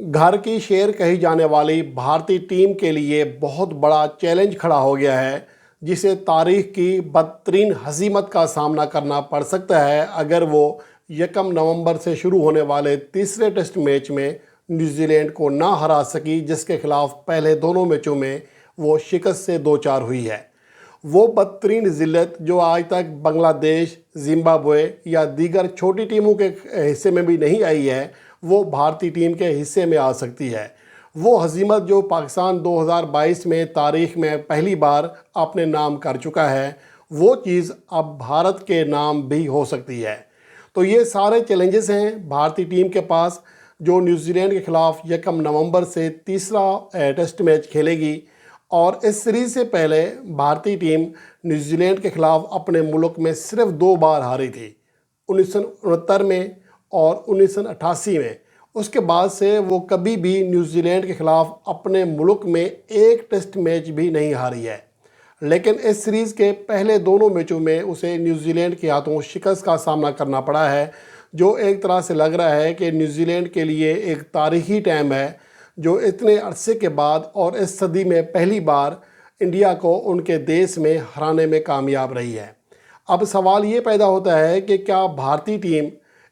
घर की शेर कही जाने वाली भारतीय टीम के लिए बहुत बड़ा चैलेंज खड़ा हो गया है, जिसे तारीख की बदतरीन हज़ीमत का सामना करना पड़ सकता है अगर वो 1 नवंबर से शुरू होने वाले तीसरे टेस्ट मैच में न्यूजीलैंड को ना हरा सकी, जिसके खिलाफ पहले दोनों मैचों में वो शिकस्त से दो चार हुई है। वो बदतरीन ज़िल्लत जो आज तक बांग्लादेश, जिम्बाब्वे या दीगर छोटी टीमों के हिस्से में भी नहीं आई है, वो भारतीय टीम के हिस्से में आ सकती है। वो हज़ीमत जो पाकिस्तान 2022 में तारीख़ में पहली बार अपने नाम कर चुका है, वो चीज़ अब भारत के नाम भी हो सकती है। तो ये सारे चैलेंजेस हैं भारतीय टीम के पास, जो न्यूजीलैंड के ख़िलाफ़ 1 नवंबर से तीसरा टेस्ट मैच खेलेगी। और इस सीरीज़ से पहले भारतीय टीम न्यूजीलैंड के ख़िलाफ़ अपने मुल्क में सिर्फ 2 बार हारी थी, 1969 में और 1988 में। उसके बाद से वो कभी भी न्यूजीलैंड के ख़िलाफ़ अपने मुल्क में एक टेस्ट मैच भी नहीं हारी है। लेकिन इस सीरीज़ के पहले दोनों मैचों में उसे न्यूजीलैंड के हाथों शिकस्त का सामना करना पड़ा है, जो एक तरह से लग रहा है कि न्यूजीलैंड के लिए एक तारीख़ी टाइम है, जो इतने अरसे के बाद और इस सदी में पहली बार इंडिया को उनके देश में हराने में कामयाब रही है। अब सवाल ये पैदा होता है कि क्या भारतीय टीम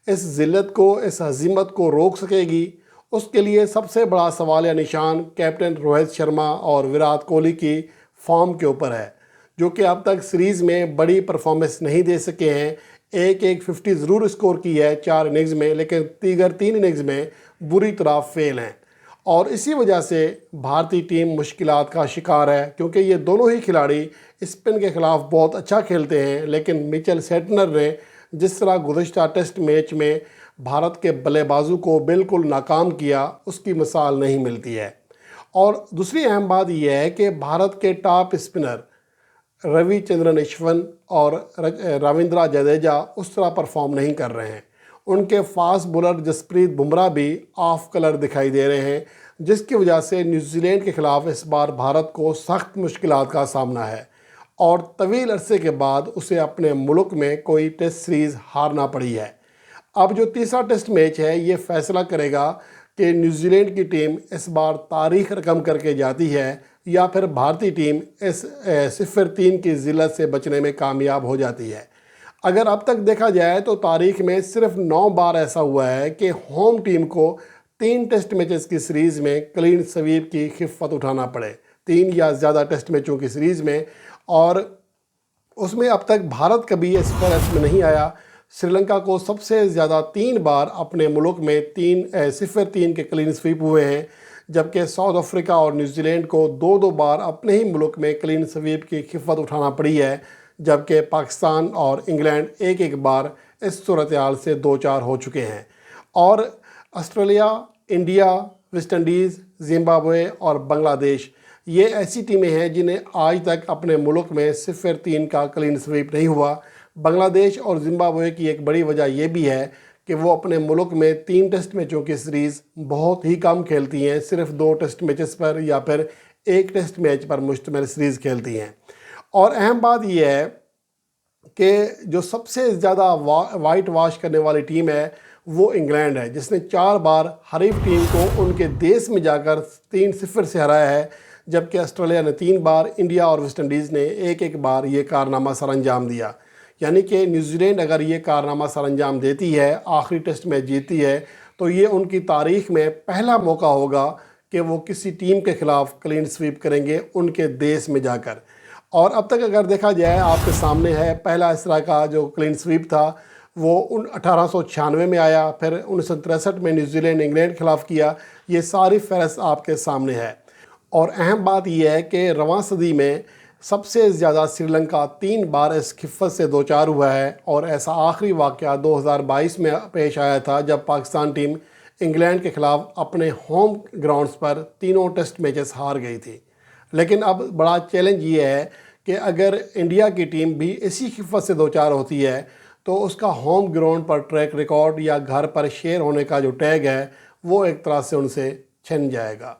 इस ज़िल्लत को, इस हज़ीमत को रोक सकेगी? उसके लिए सबसे बड़ा सवाल या निशान कैप्टन रोहित शर्मा और विराट कोहली की फॉर्म के ऊपर है, जो कि अब तक सीरीज़ में बड़ी परफॉर्मेंस नहीं दे सके हैं। एक 50 ज़रूर स्कोर की है 4 इनिंग्स में, लेकिन दीगर 3 इनिंग्स में बुरी तरह फेल हैं। और इसी वजह से भारतीय टीम मुश्किलात का शिकार है, क्योंकि ये दोनों ही खिलाड़ी स्पिन के ख़िलाफ़ बहुत अच्छा खेलते हैं, लेकिन मिचेल सेटनर ने जिस तरह गुज़श्ता टेस्ट मैच में भारत के बल्लेबाजों को बिल्कुल नाकाम किया, उसकी मिसाल नहीं मिलती है। और दूसरी अहम बात यह है कि भारत के टॉप स्पिनर रविचंद्रन अश्विन और रविंद्र जडेजा उस तरह परफॉर्म नहीं कर रहे हैं। उनके फास्ट बॉलर जसप्रीत बुमराह भी ऑफ कलर दिखाई दे रहे हैं, जिसकी वजह से न्यूजीलैंड के ख़िलाफ़ इस बार भारत को सख्त मुश्किलात का सामना है और तवील अरसे के बाद उसे अपने मुल्क में कोई टेस्ट सीरीज़ हारना पड़ी है। अब जो तीसरा टेस्ट मैच है, ये फैसला करेगा कि न्यूजीलैंड की टीम इस बार तारीख़ रकम करके जाती है या फिर भारतीय टीम इस 0-3 की ज़िल्लत से बचने में कामयाब हो जाती है। अगर अब तक देखा जाए तो तारीख़ में सिर्फ 9 बार ऐसा हुआ है कि होम टीम को 3 टेस्ट मैचेस की सीरीज़ में क्लीन स्वीप की खिफ़त उठाना पड़े, 3 या ज़्यादा टेस्ट मैचों की सीरीज़ में, और उसमें अब तक भारत कभी इस फहरिस्त में नहीं आया। श्रीलंका को सबसे ज़्यादा 3 बार अपने मुल्क में 0-3 के क्लीन स्वीप हुए हैं, जबकि साउथ अफ्रीका और न्यूजीलैंड को 2-2 बार अपने ही मुल्क में क्लीन स्वीप की खिफ़त उठाना पड़ी है, जबकि पाकिस्तान और इंग्लैंड एक बार इस सूरत हाल से 2-4 हो चुके हैं। और Australia, India, West Indies, Zimbabwe और बांग्लादेश, ये ऐसी टीमें हैं जिन्हें आज तक अपने मुल्क में 0-3 का क्लीन स्वीप नहीं हुआ। बांग्लादेश और जिम्बाब्वे की एक बड़ी वजह यह भी है कि वो अपने मुल्क में 3 टेस्ट मैचों की सीरीज़ बहुत ही कम खेलती हैं, सिर्फ 2 टेस्ट मैचेस पर या फिर 1 टेस्ट मैच पर मुश्तमिल सीरीज़ खेलती हैं। और अहम बात यह है कि जो सबसे ज़्यादा वाइट वॉश करने वाली टीम है वो इंग्लैंड है, जिसने 4 बार हरीफ टीम को उनके देश में जाकर 3-0 से हराया है, जबकि ऑस्ट्रेलिया ने 3 बार, इंडिया और वेस्ट इंडीज़ ने एक बार ये कारनामा सर अंजाम दिया। यानी कि न्यूजीलैंड अगर ये कारनामा सर अंजाम देती है, आखिरी टेस्ट मैच जीती है, तो ये उनकी तारीख़ में पहला मौका होगा कि वो किसी टीम के ख़िलाफ़ क्लीन स्वीप करेंगे उनके देश में जाकर। और अब तक अगर देखा जाए, आपके सामने है पहला इस तरह का जो क्लीन स्वीप था वो 1896 में आया, फिर 1963 में न्यूजीलैंड इंग्लैंड के ख़िलाफ़ किया। ये सारी फहरिस्त आपके सामने है। और अहम बात यह है कि रवां सदी में सबसे ज़्यादा श्रीलंका 3 बार इस खिफ़त से 2-4 हुआ है, और ऐसा आखिरी वाक़या 2022 में पेश आया था, जब पाकिस्तान टीम इंग्लैंड के ख़िलाफ़ अपने होम ग्राउंड्स पर तीनों टेस्ट मैचेस हार गई थी। लेकिन अब बड़ा चैलेंज ये है कि अगर इंडिया की टीम भी इसी खिफ़त से 2-4 होती है, तो उसका होम ग्राउंड पर ट्रैक रिकॉर्ड या घर पर शेयर होने का जो टैग है, वो एक तरह से उनसे छिन जाएगा।